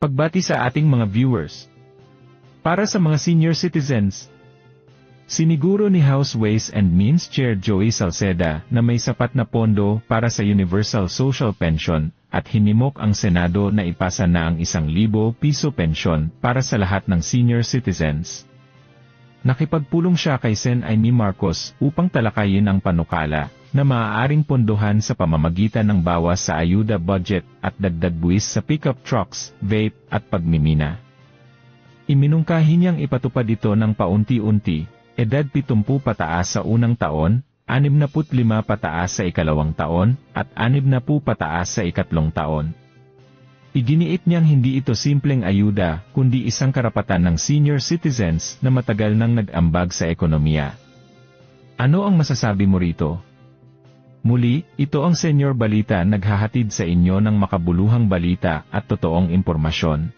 Pagbati sa ating mga viewers. Para sa mga senior citizens, siniguro ni House Ways and Means Chair Joey Salceda na may sapat na pondo para sa Universal Social Pension at hinimok ang Senado na ipasa na ang 1,000 piso pensyon para sa lahat ng senior citizens. Nakipagpulong siya kay Sen. Amy Marcos upang talakayin ang panukala na maaaring pondohan sa pamamagitan ng bawas sa ayuda budget at dagdag buwis sa pickup trucks, vape, at pagmimina. Iminungkahi niyang ipatupad ito ng paunti-unti, edad 70 pataas sa unang taon, 65 pataas sa ikalawang taon, at 60 pataas sa ikatlong taon. Iginiit niyang hindi ito simpleng ayuda, kundi isang karapatan ng senior citizens na matagal nang nag-ambag sa ekonomiya. Ano ang masasabi mo rito? Muli, ito ang Senior Balita naghahatid sa inyo ng makabuluhang balita at totoong impormasyon.